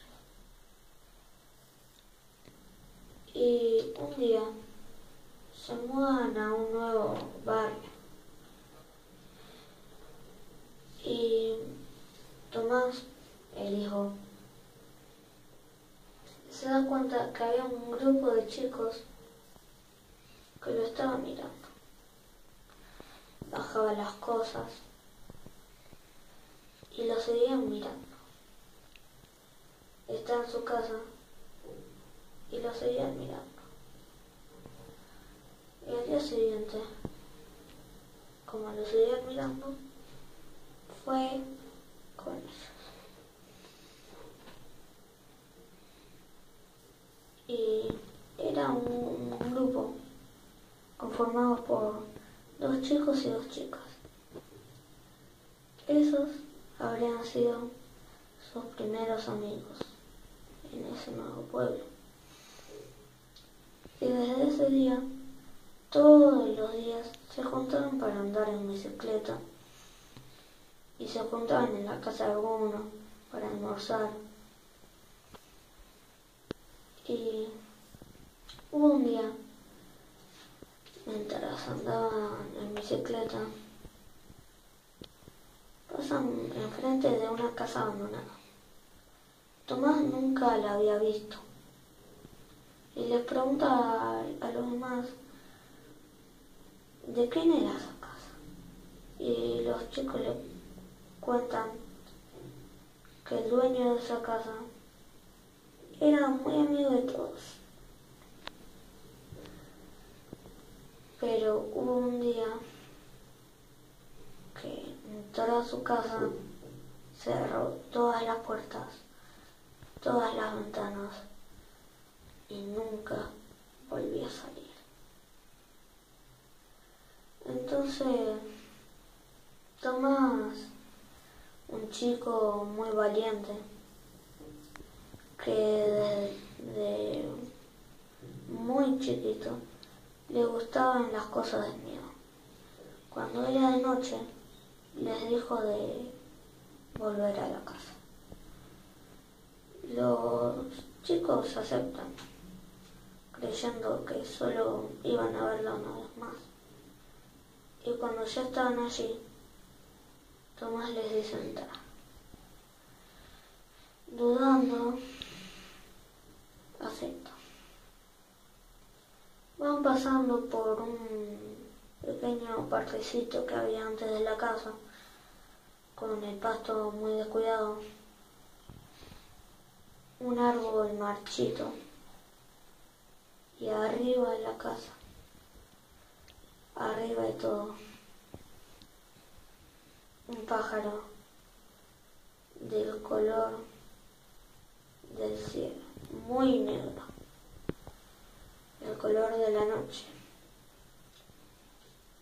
S15: Y un día se mudan a un nuevo barrio y Tomás, el hijo, se da cuenta que había un grupo de chicos que lo estaban mirando. Bajaba las cosas y lo seguían mirando. Está en su casa y lo seguían mirando. Y al día siguiente, como lo seguían mirando, fue con ellos. Y era un grupo conformado por 2 chicos y 2 chicas. Esos habrían sido sus primeros amigos en ese nuevo pueblo. Y desde ese día, todos los días se juntaban para andar en bicicleta y se juntaban en la casa de alguno para almorzar. Y hubo un día, mientras andaban en bicicleta, pasan enfrente de una casa abandonada. Tomás nunca la había visto y les pregunta a los demás de quién era esa casa. Y los chicos le cuentan que el dueño de esa casa era muy amigo de todos. Pero hubo un día que entró a su casa, cerró todas las puertas, todas las ventanas y nunca volvió a salir. Entonces, Tomás, un chico muy valiente, que desde muy chiquito le gustaban las cosas de miedo. Cuando era de noche, les dijo de volver a la casa. Los chicos aceptan, creyendo que solo iban a verla una vez más. Y cuando ya estaban allí, Tomás les dice entrar. Dudando, aceptan. Van pasando por un pequeño parquecito que había antes de la casa, con el pasto muy descuidado, un árbol marchito, y arriba de la casa, arriba de todo, un pájaro del color del cielo, muy negro, el color de la noche.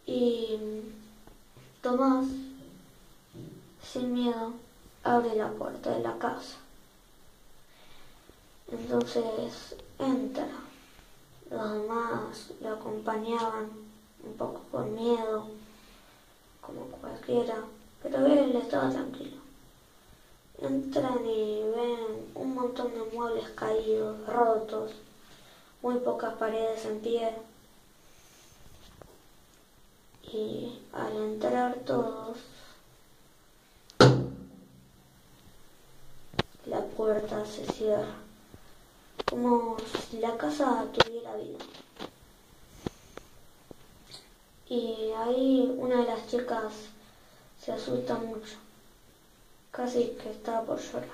S15: Y Tomás, sin miedo, abre la puerta de la casa. Entonces entra. Los demás lo acompañaban un poco con miedo, como cualquiera, pero él estaba tranquilo. Entran y ven un montón de muebles caídos, rotos, muy pocas paredes en pie. Y al entrar todos, la puerta se cierra, como si la casa tuviera vida. Y ahí una de las chicas se asusta mucho, casi que estaba por llorar.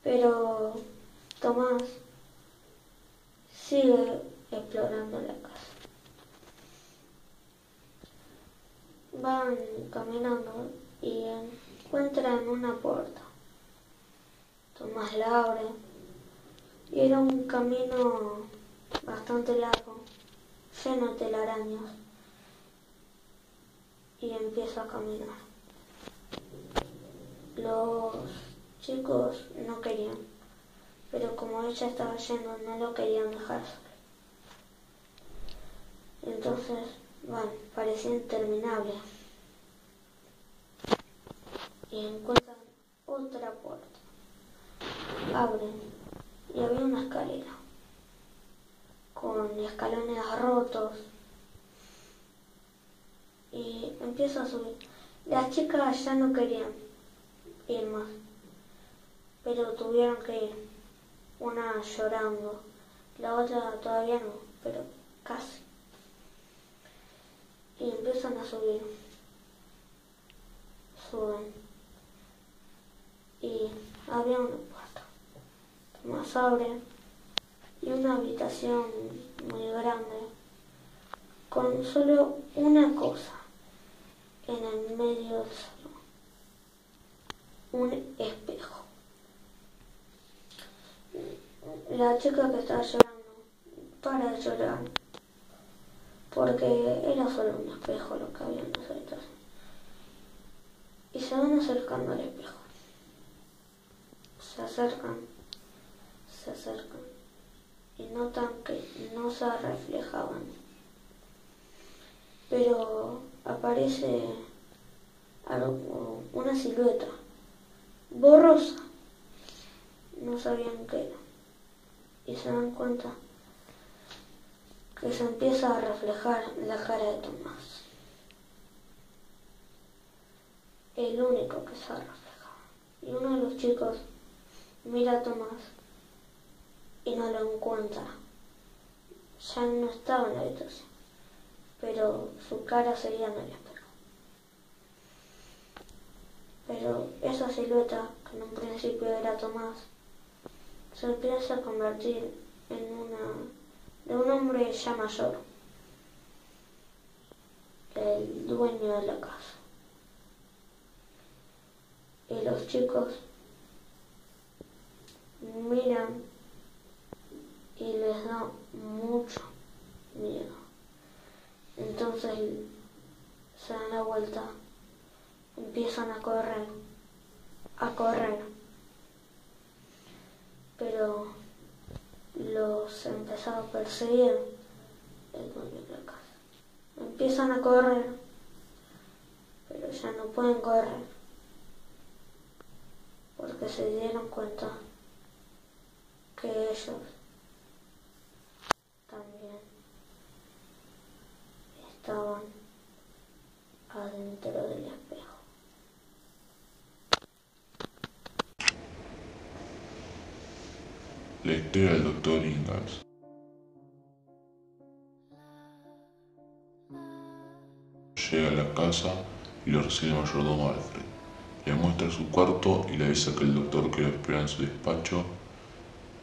S15: Pero Tomás sigue explorando la casa. Van caminando y encuentran una puerta. Tomás la abre y era un camino bastante largo, lleno de telarañas, y empieza a caminar. Los chicos no querían, pero como ella estaba yendo no lo querían dejar solo. Entonces, bueno, parecía interminable. Y encuentran otra puerta. Abren y había una escalera con escalones rotos. Y empieza a subir. Las chicas ya no querían ir más, pero tuvieron que ir. Una llorando, la otra todavía no, pero casi. Y empiezan a subir. Suben abren y una habitación muy grande con solo una cosa en el medio del salón, un espejo. La chica que estaba llorando para de llorar porque era solo un espejo lo que había en esa habitación. Y se van acercando al espejo. Se acercan y notan que no se reflejaban. Pero aparece una silueta borrosa. No sabían qué era. Y se dan cuenta que se empieza a reflejar la cara de Tomás. El único que se reflejaba. Y uno de los chicos mira a Tomás y no lo encuentra. Ya no estaba en la habitación, pero su cara seguía en el espejo. Pero esa silueta, que en un principio era Tomás, se empieza a convertir de un hombre ya mayor, el dueño de la casa. Y los chicos miran y les da mucho miedo. Entonces se dan la vuelta, empiezan a correr, pero los empezaba a perseguir el dueño de la casa. Empiezan a correr, pero ya no pueden correr, porque se dieron cuenta que ellos también estaban adentro del espejo.
S13: La historia del Dr. Ingalls. Llega a la casa y lo recibe el mayordomo Alfred. Le muestra su cuarto y le avisa que el doctor que lo espera en su despacho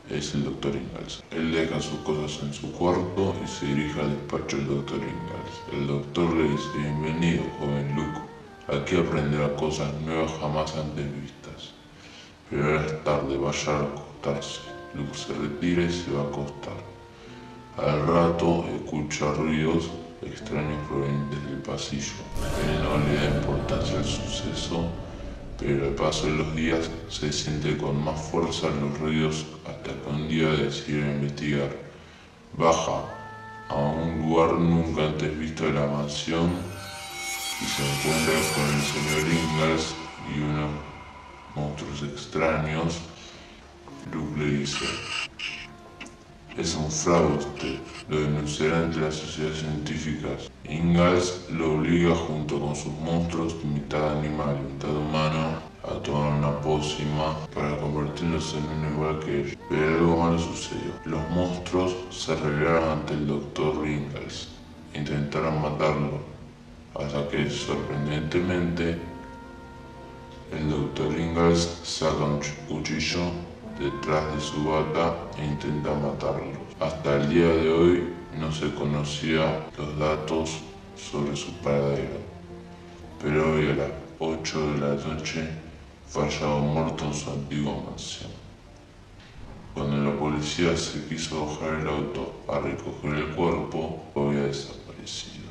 S13: es el Dr. Ingalls. Él deja sus cosas en su cuarto y se dirige al despacho del Dr. Ingalls. El doctor le dice: bienvenido, joven Luke. Aquí aprenderá cosas nuevas jamás antes vistas. Pero ahora es tarde, vaya a acostarse. Luke se retira y se va a acostar. Al rato escucha ruidos extraños provenientes del pasillo. Él no le da importancia al suceso, pero al paso de los días se siente con más fuerza los ruidos hasta que un día decide investigar. Baja a un lugar nunca antes visto de la mansión y se encuentra con el señor Ingalls y unos monstruos extraños. Luke le dice: es un fraude usted, lo denunciará ante las sociedades científicas. Ingalls lo obliga, junto con sus monstruos, mitad animal y mitad humano, a tomar una pócima para convertirlos en uno igual que ellos. Pero algo malo sucedió. Los monstruos se rebelaron ante el Dr. Ingalls. Intentaron matarlo, hasta que, sorprendentemente, el Dr. Ingalls saca un cuchillo detrás de su bata e intenta matarlo. Hasta el día de hoy no se conocía los datos sobre su paradero, pero hoy a las 8 de la noche fue hallado muerto en su antigua mansión. Cuando la policía se quiso bajar el auto a recoger el cuerpo, había desaparecido.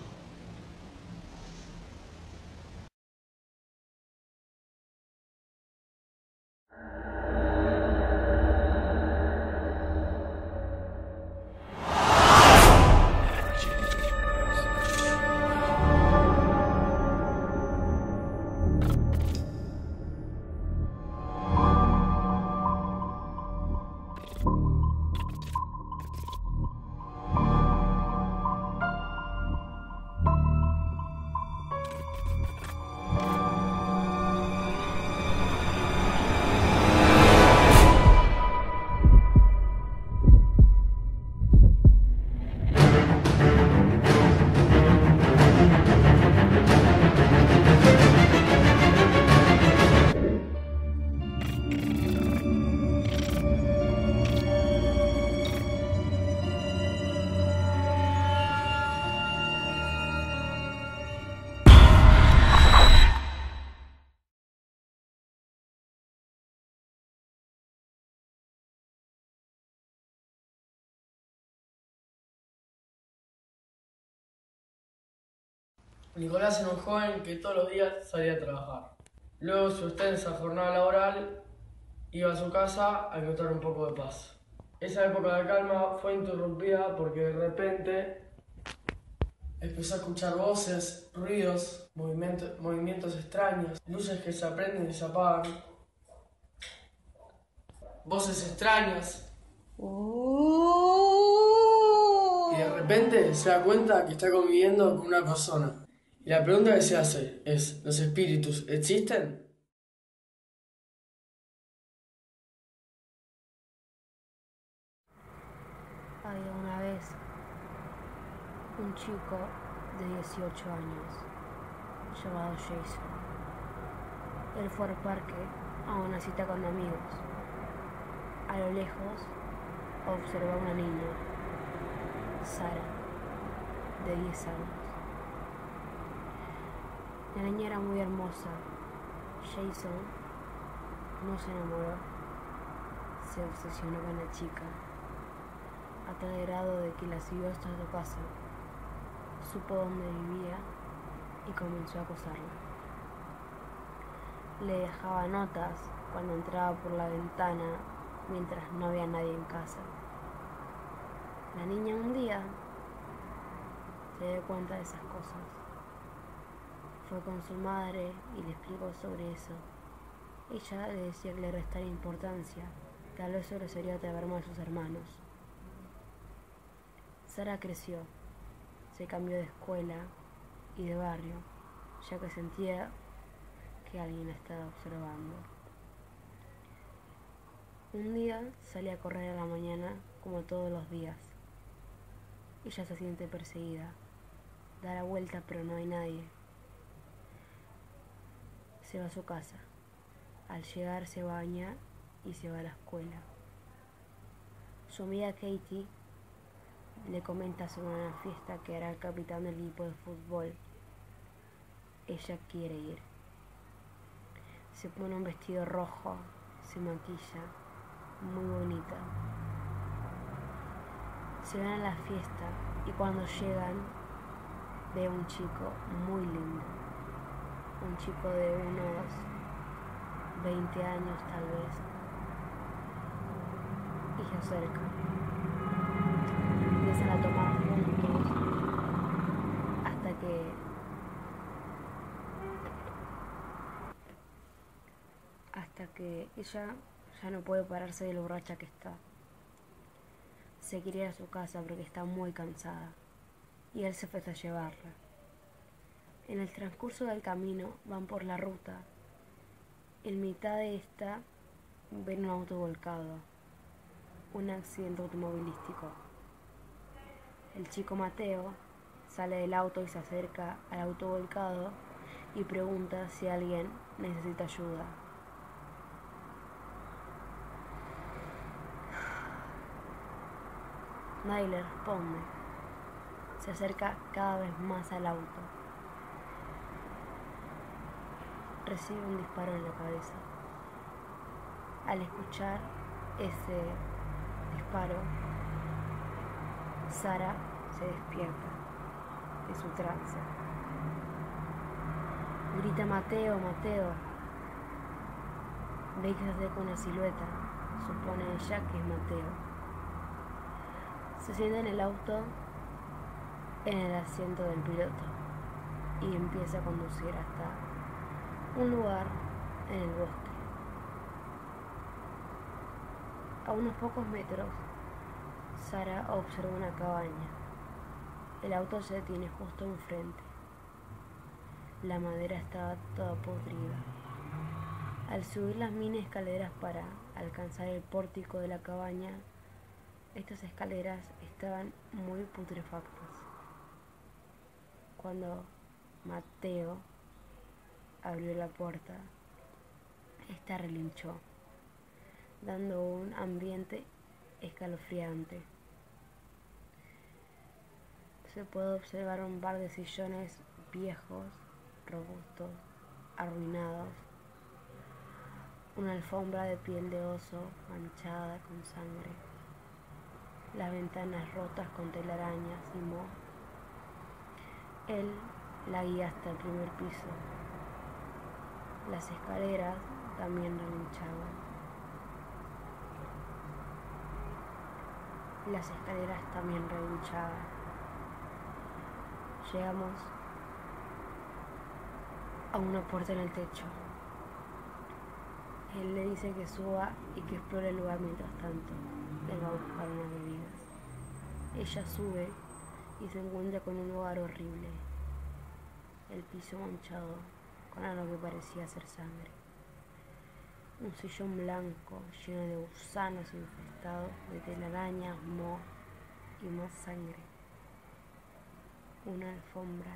S18: Nicolás era un joven que todos los días salía a trabajar. Luego de su extensa jornada laboral, iba a su casa a encontrar un poco de paz. Esa época de calma fue interrumpida porque de repente empezó a escuchar voces, ruidos, movimientos extraños, luces que se prenden y se apagan, voces extrañas. Y de repente se da cuenta que está conviviendo con una persona. Y la pregunta que se hace es, ¿los espíritus existen?
S19: Había una vez un chico de 18 años llamado Jason. Él fue al parque a una cita con amigos. A lo lejos observó a una niña, Sara, de 10 años. La niña era muy hermosa. Jason no se enamoró, se obsesionó con la chica, a tal grado de que la siguió hasta su casa, supo dónde vivía y comenzó a acosarla. Le dejaba notas cuando entraba por la ventana mientras no había nadie en casa. La niña un día se dio cuenta de esas cosas. Fue con su madre y le explicó sobre eso. Ella le decía que le restara importancia, tal vez solo sería traer mal a sus hermanos. Sara creció, se cambió de escuela y de barrio, ya que sentía que alguien la estaba observando. Un día sale a correr a la mañana como todos los días. Ella se siente perseguida, da la vuelta pero no hay nadie. Se va a su casa. Al llegar se baña y se va a la escuela. Su amiga Katie le comenta sobre una fiesta que hará el capitán del equipo de fútbol. Ella quiere ir. Se pone un vestido rojo, se maquilla, muy bonita. Se van a la fiesta y cuando llegan ve a un chico muy lindo. Un chico de unos 20 años tal vez. Y se acerca. Empiezan a tomar juntos hasta que ella ya no puede pararse de lo borracha que está. Se quiere ir a su casa porque está muy cansada y él se fue a llevarla. En el transcurso del camino van por la ruta. En mitad de esta ven un auto volcado, un accidente automovilístico. El chico Mateo sale del auto y se acerca al auto volcado y pregunta si alguien necesita ayuda. Nadie le responde. Se acerca cada vez más al auto. Recibe un disparo en la cabeza. Al escuchar ese disparo, Sara se despierta de su trance. Grita Mateo, Mateo. Ve que se acerca una silueta. Supone ella que es Mateo. Se sienta en el auto, en el asiento del piloto, y empieza a conducir hasta un lugar en el bosque. A unos pocos metros, Sara observa una cabaña. El auto se detiene justo enfrente. La madera estaba toda podrida. Al subir las mini escaleras para alcanzar el pórtico de la cabaña, estas escaleras estaban muy putrefactas. Cuando Mateo abrió la puerta, esta relinchó, dando un ambiente escalofriante. Se puede observar un par de sillones viejos, robustos, arruinados, una alfombra de piel de oso manchada con sangre, las ventanas rotas con telarañas y moho. Él la guía hasta el primer piso. Las escaleras también relinchaban. Las escaleras también relinchaban. Llegamos a una puerta en el techo. Él le dice que suba y que explore el lugar mientras tanto. Él va a buscar unas bebidas. Ella sube y se encuentra con un lugar horrible. El piso manchado con algo que parecía ser sangre. Un sillón blanco lleno de gusanos infestados de telarañas, moho y más sangre. Una alfombra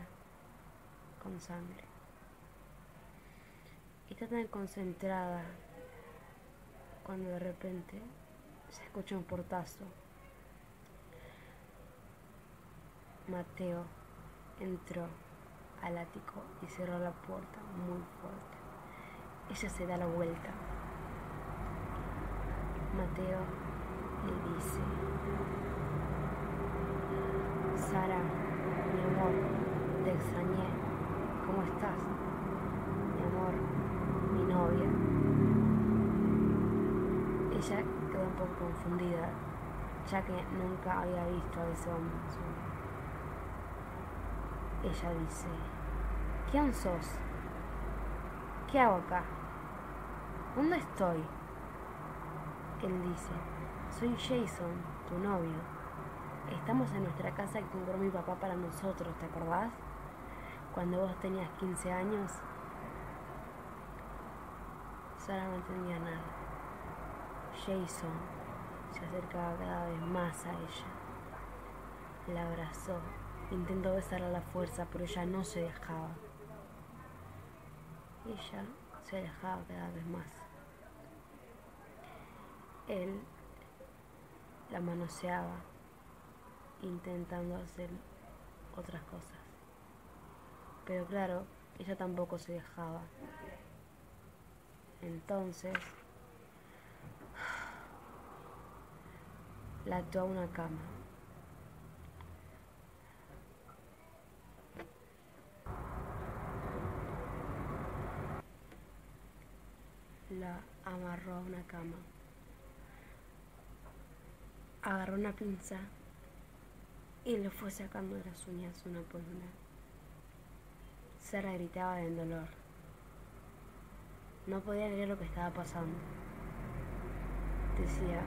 S19: con sangre. Está tan concentrada cuando de repente se escucha un portazo. Mateo entró al ático y cerró la puerta muy fuerte. Ella se da la vuelta. Mateo le dice: Sara, mi amor, te extrañé. ¿Cómo estás? Mi amor, mi novia. Ella quedó un poco confundida, ya que nunca había visto a ese hombre. Ella dice: ¿quién sos? ¿Qué hago acá? ¿Dónde estoy? Él dice: soy Jason, tu novio. Estamos en nuestra casa que compró mi papá para nosotros, ¿te acordás? Cuando vos tenías 15 años. Sara no entendía nada. Jason se acercaba cada vez más a ella. La abrazó. Intentó besarla a la fuerza, pero ella no se dejaba. Ella se alejaba cada vez más. Él la manoseaba, intentando hacer otras cosas. Pero claro, ella tampoco se dejaba. Entonces, la ató a una cama. La amarró a una cama. Agarró una pinza y le fue sacando las uñas una por una. Sara gritaba del dolor. No podía creer lo que estaba pasando. Decía: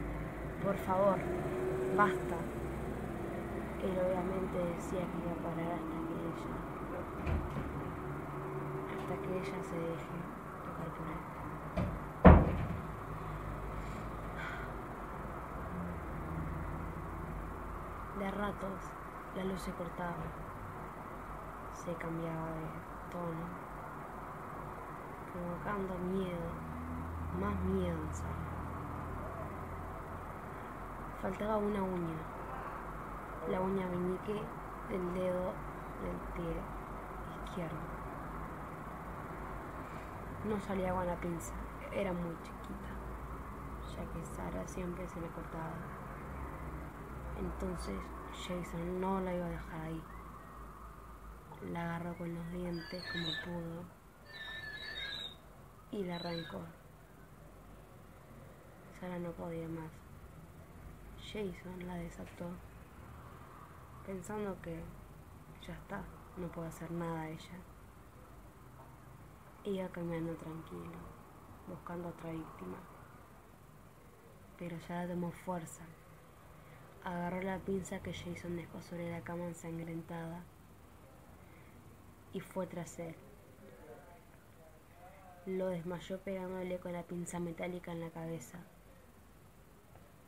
S19: por favor, basta. Él obviamente decía que iba a parar hasta que ella se deje tocar por él. De ratos la luz se cortaba, se cambiaba de tono, provocando miedo, más miedo en Sara. Faltaba una uña, la uña meñique del dedo del pie izquierdo. No salía con la pinza, era muy chiquita, ya que Sara siempre se le cortaba. Entonces Jason no la iba a dejar ahí. La agarró con los dientes como pudo y la arrancó. Sara no podía más. Jason la desató, pensando que ya está, no puede hacer nada a ella. Iba caminando tranquilo, buscando otra víctima. Pero ya la tomó fuerza. Agarró la pinza que Jason dejó sobre la cama ensangrentada y fue tras él. Lo desmayó pegándole con la pinza metálica en la cabeza.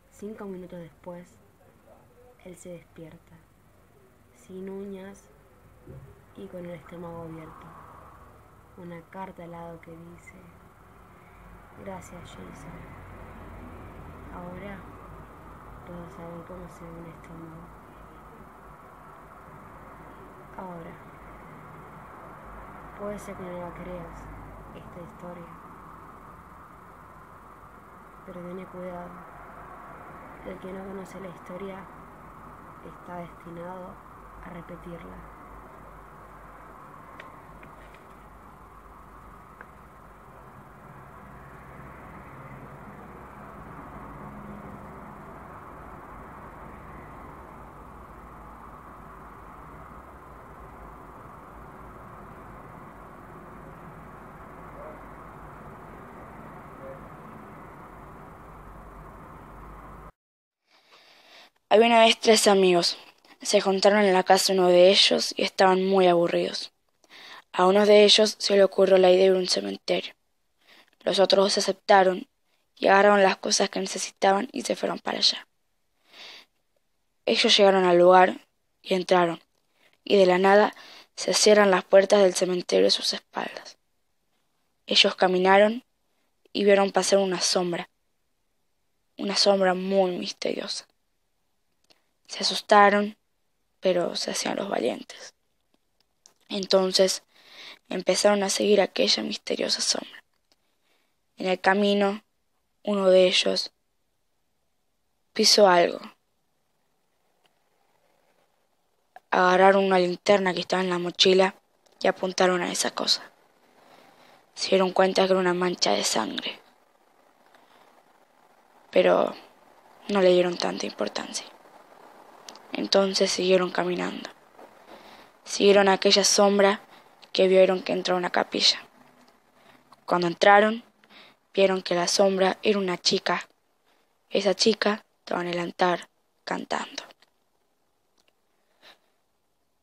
S19: 5 minutos después, él se despierta, sin uñas y con el estómago abierto. Una carta al lado que dice: gracias, Jason. Ahora puedo saber cómo se ve un estómago. Ahora, puede ser que no la creas esta historia, pero ten cuidado. El que no conoce la historia está destinado a repetirla.
S7: Había una vez 3 amigos. Se juntaron en la casa de uno de ellos y estaban muy aburridos. A uno de ellos se le ocurrió la idea de un cementerio. Los otros 2 aceptaron y agarraron las cosas que necesitaban y se fueron para allá. Ellos llegaron al lugar y entraron, y de la nada se cierran las puertas del cementerio a sus espaldas. Ellos caminaron y vieron pasar una sombra muy misteriosa. Se asustaron, pero se hacían los valientes. Entonces empezaron a seguir aquella misteriosa sombra. En el camino, uno de ellos pisó algo. Agarraron una linterna que estaba en la mochila y apuntaron a esa cosa. Se dieron cuenta que era una mancha de sangre, pero no le dieron tanta importancia. Entonces siguieron caminando. Siguieron aquella sombra que vieron que entró a una capilla. Cuando entraron, vieron que la sombra era una chica. Esa chica estaba en el altar cantando.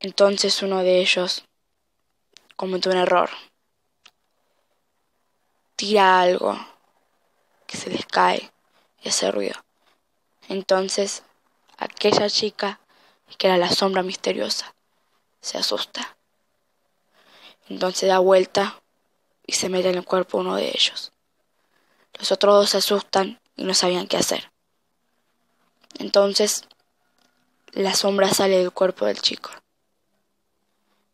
S7: Entonces uno de ellos cometió un error. Tira algo que se les cae y hace ruido. Entonces aquella chica, que era la sombra misteriosa, se asusta. Entonces da vuelta y se mete en el cuerpo de uno de ellos. Los otros 2 se asustan y no sabían qué hacer. Entonces la sombra sale del cuerpo del chico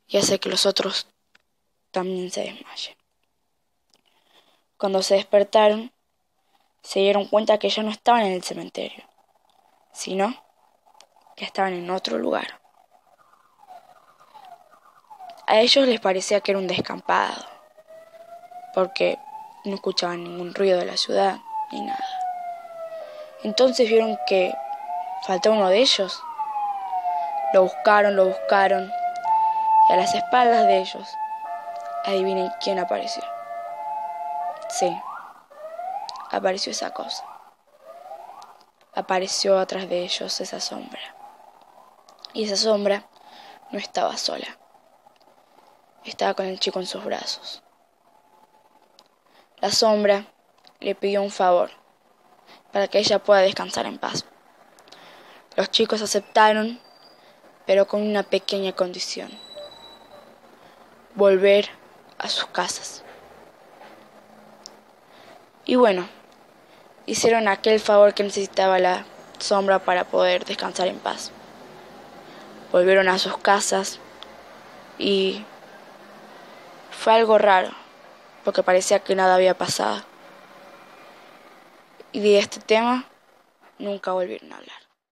S7: y hace que los otros también se desmayen. Cuando se despertaron, se dieron cuenta que ya no estaban en el cementerio, sino que estaban en otro lugar. A ellos les parecía que era un descampado, porque no escuchaban ningún ruido de la ciudad ni nada. Entonces vieron que faltaba uno de ellos. Lo buscaron, y a las espaldas de ellos, adivinen quién apareció. Sí, apareció esa cosa. Apareció atrás de ellos esa sombra. Y esa sombra no estaba sola. Estaba con el chico en sus brazos. La sombra le pidió un favor para que ella pueda descansar en paz. Los chicos aceptaron, pero con una pequeña condición: volver a sus casas. Y bueno, hicieron aquel favor que necesitaba la sombra para poder descansar en paz. Volvieron a sus casas y fue algo raro, porque parecía que nada había pasado. Y de este tema nunca volvieron a hablar.